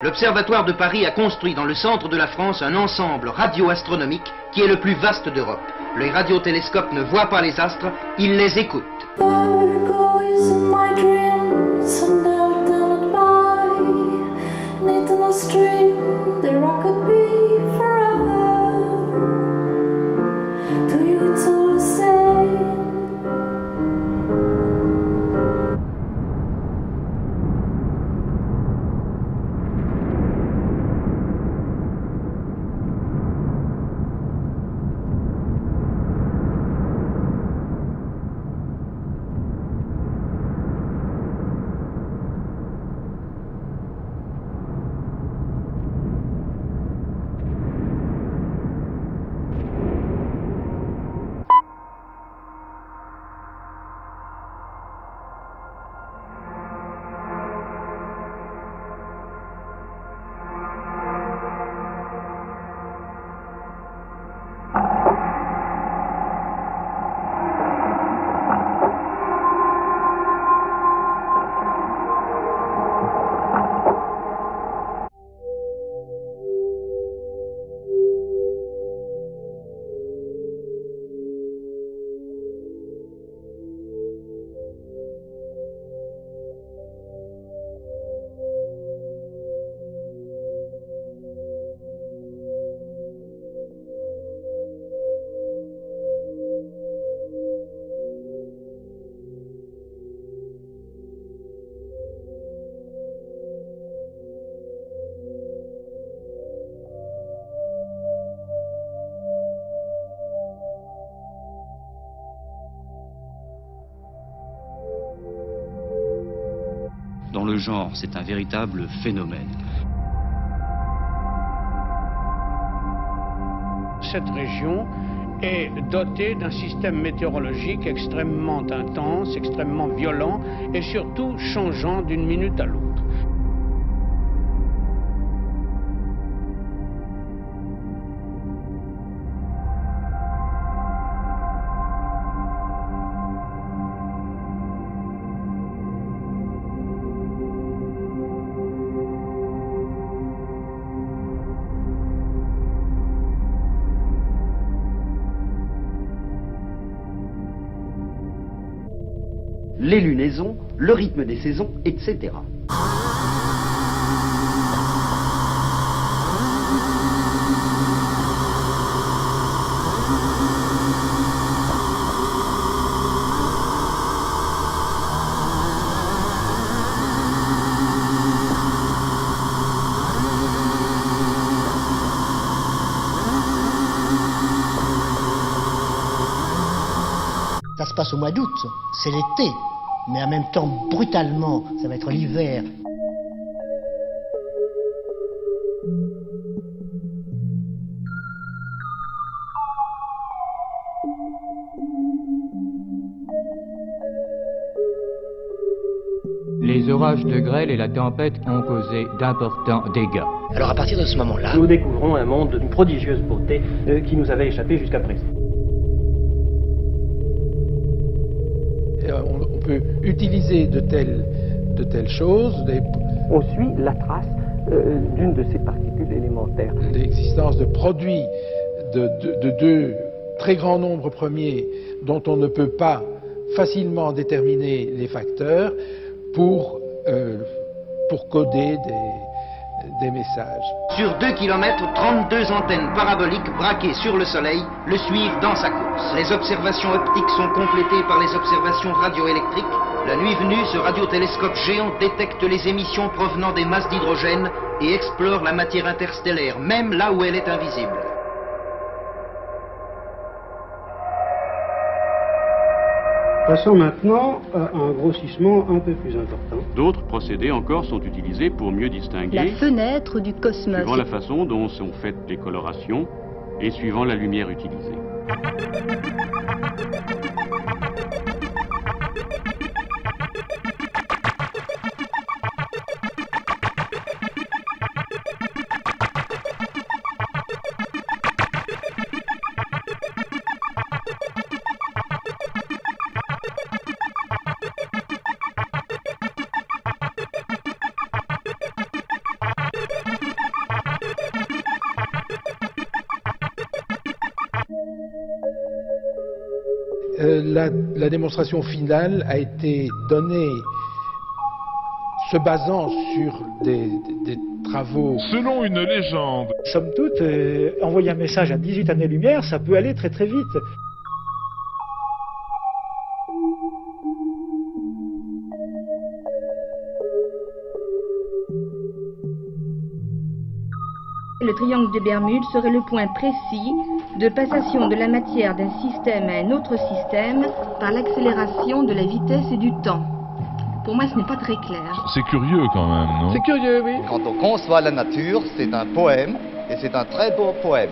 L'Observatoire de Paris a construit dans le centre de la France un ensemble radioastronomique qui est le plus vaste d'Europe. Les radiotélescopes ne voient pas les astres, ils les écoutent. Dans le genre, c'est un véritable phénomène. Cette région est dotée d'un système météorologique extrêmement intense, extrêmement violent et surtout changeant d'une minute à l'autre. Les lunaisons, le rythme des saisons, etc. Ça se passe au mois d'août, c'est l'été, mais en même temps, brutalement, ça va être l'hiver. Les orages de grêle et la tempête ont causé d'importants dégâts. Alors à partir de ce moment-là, nous découvrons un monde d'une prodigieuse beauté qui nous avait échappé jusqu'à présent. On peut utiliser de telles choses. On suit la trace d'une de ces particules élémentaires. L'existence de produits de deux très grands nombres premiers dont on ne peut pas facilement déterminer les facteurs pour coder des messages. Sur 2 km, 32 antennes paraboliques braquées sur le Soleil le suivent dans sa course. Les observations optiques sont complétées par les observations radioélectriques. La nuit venue, ce radiotélescope géant détecte les émissions provenant des masses d'hydrogène et explore la matière interstellaire, même là où elle est invisible. Passons maintenant à un grossissement un peu plus important. D'autres procédés encore sont utilisés pour mieux distinguer la fenêtre du cosmos, suivant la façon dont sont faites les colorations et suivant la lumière utilisée. la démonstration finale a été donnée se basant sur des travaux. Selon une légende. Somme toute, envoyer un message à 18 années-lumière, ça peut aller très très vite. Le triangle des Bermudes serait le point précis de passation de la matière d'un système à un autre système par l'accélération de la vitesse et du temps. Pour moi, ce n'est pas très clair. C'est curieux quand même, non? C'est curieux, oui. Quand on conçoit la nature, c'est un poème, et c'est un très beau poème.